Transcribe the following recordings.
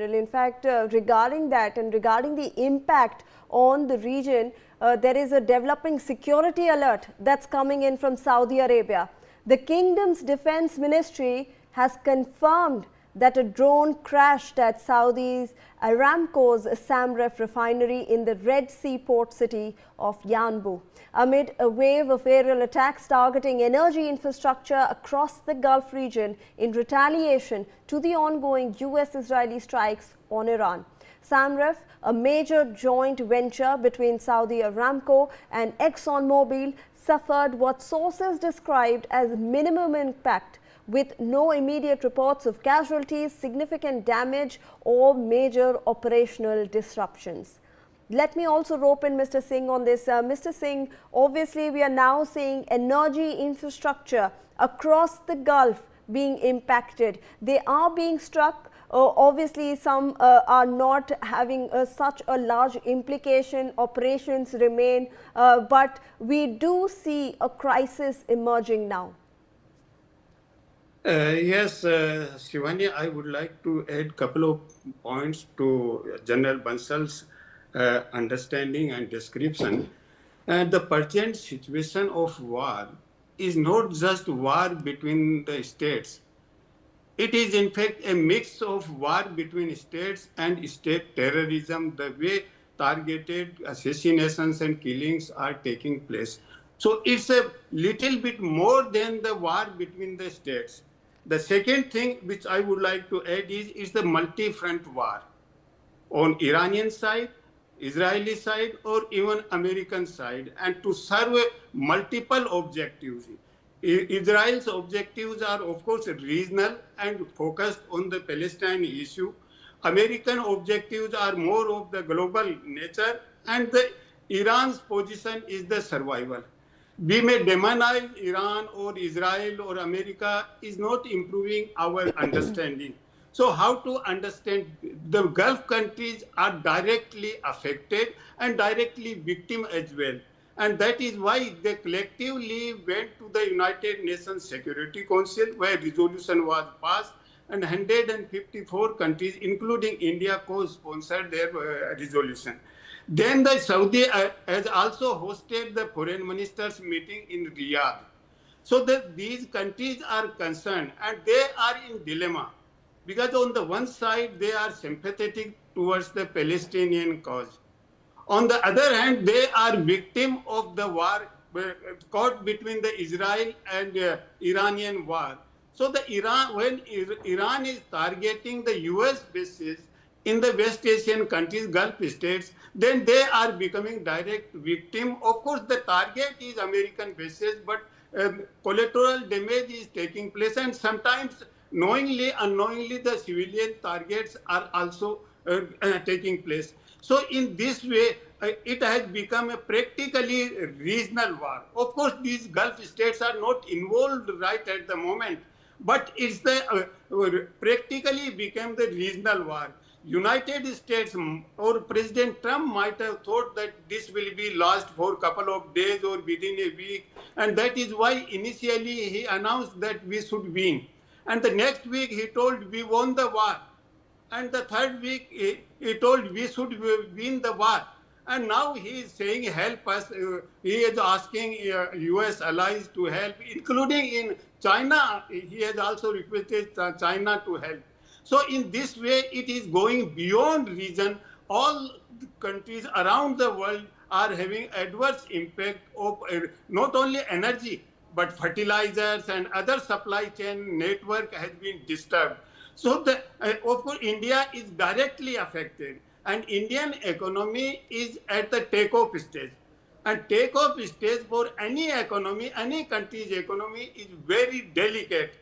In fact, regarding that and regarding the impact on the region, there is a developing security alert that's coming in from Saudi Arabia. The kingdom's defense ministry has confirmed that a drone crashed at Saudi's Aramco's refinery in the Red Sea port city of Yanbu, amid a wave of aerial attacks targeting energy infrastructure across the Gulf region in retaliation to the ongoing U.S. Israeli strikes on Iran. SAMREF, a major joint venture between Saudi Aramco and ExxonMobil, suffered what sources described as minimum impact, with no immediate reports of casualties, significant damage, or major operational disruptions. Let me also rope in Mr. Singh on this. Mr. Singh, obviously we are now seeing energy infrastructure across the Gulf being impacted. They are being struck. Obviously, some are not having such a large implication. Operations remain, but we do see a crisis emerging now. Yes, Shivani, I would like to add a couple of points to General Bansal's understanding and description. The present situation of war is not just war between the states. It is in fact a mix of war between states and state terrorism, the way targeted assassinations and killings are taking place. So it's a little bit more than the war between the states. The second thing which I would like to add is the multi-front war on Iranian side, Israeli side, or even American side, and to serve multiple objectives. Israel's objectives are, of course, regional and focused on the Palestine issue. American objectives are more of the global nature, and Iran's position is the survival. We may demonize Iran or Israel or America is not improving our understanding. So how to understand the Gulf countries are directly affected and directly victim as well. And that is why they collectively went to the United Nations Security Council, where resolution was passed, and 154 countries, including India, co-sponsored their resolution. Then the Saudi has also hosted the foreign ministers meeting in Riyadh. So that these countries are concerned and they are in dilemma, because on the one side they are sympathetic towards the Palestinian cause. On the other hand, they are victim of the war caught between the Israel and Iranian war. So when Iran is targeting the U.S. bases in the West Asian countries, Gulf states, then they are becoming direct victim. Of course, the target is American bases, but collateral damage is taking place, and sometimes knowingly, unknowingly, the civilian targets are also taking place. So in this way, it has become a practically regional war. Of course, these Gulf states are not involved right at the moment, but it's the practically became the regional war. United States or President Trump might have thought that this will be last for a couple of days or within a week, and that is why initially he announced that we should win. And the next week he told we won the war. And the third week he told we should win the war. And now he is saying help us. He is asking U.S. allies to help, including in China. He has also requested China to help. So in this way, it is going beyond region. All countries around the world are having adverse impact of not only energy, but fertilizers and other supply chain network has been disturbed. So of course, India is directly affected, and Indian economy is at the takeoff stage. And takeoff stage for any economy, any country's economy is very delicate.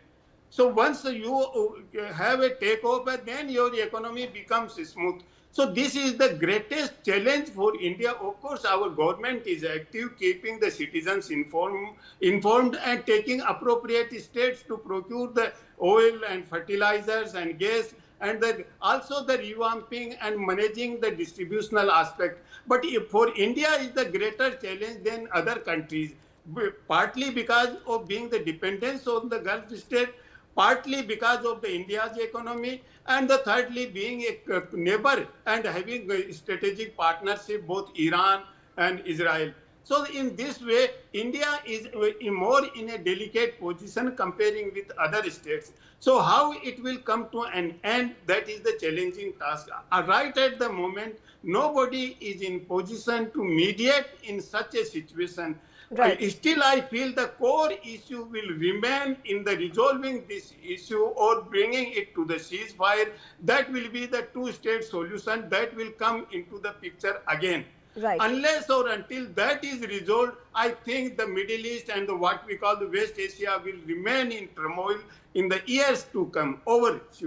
So once you have a takeover, then your economy becomes smooth. So this is the greatest challenge for India. Of course, our government is active, keeping the citizens informed and taking appropriate steps to procure the oil and fertilizers and gas, and also the revamping and managing the distributional aspect. But for India is the greater challenge than other countries, partly because of being the dependence on the Gulf state, partly because of the India's economy, and the thirdly being a neighbor and having a strategic partnership both Iran and Israel. So in this way, India is more in a delicate position comparing with other states. So how it will come to an end, that is the challenging task. Right at the moment, nobody is in position to mediate in such a situation. Right. Still, I feel the core issue will remain in the resolving this issue or bringing it to the ceasefire. That will be the two-state solution that will come into the picture again. Right. Unless or until that is resolved, I think the Middle East and what we call the West Asia will remain in turmoil in the years to come. Over, Shiva.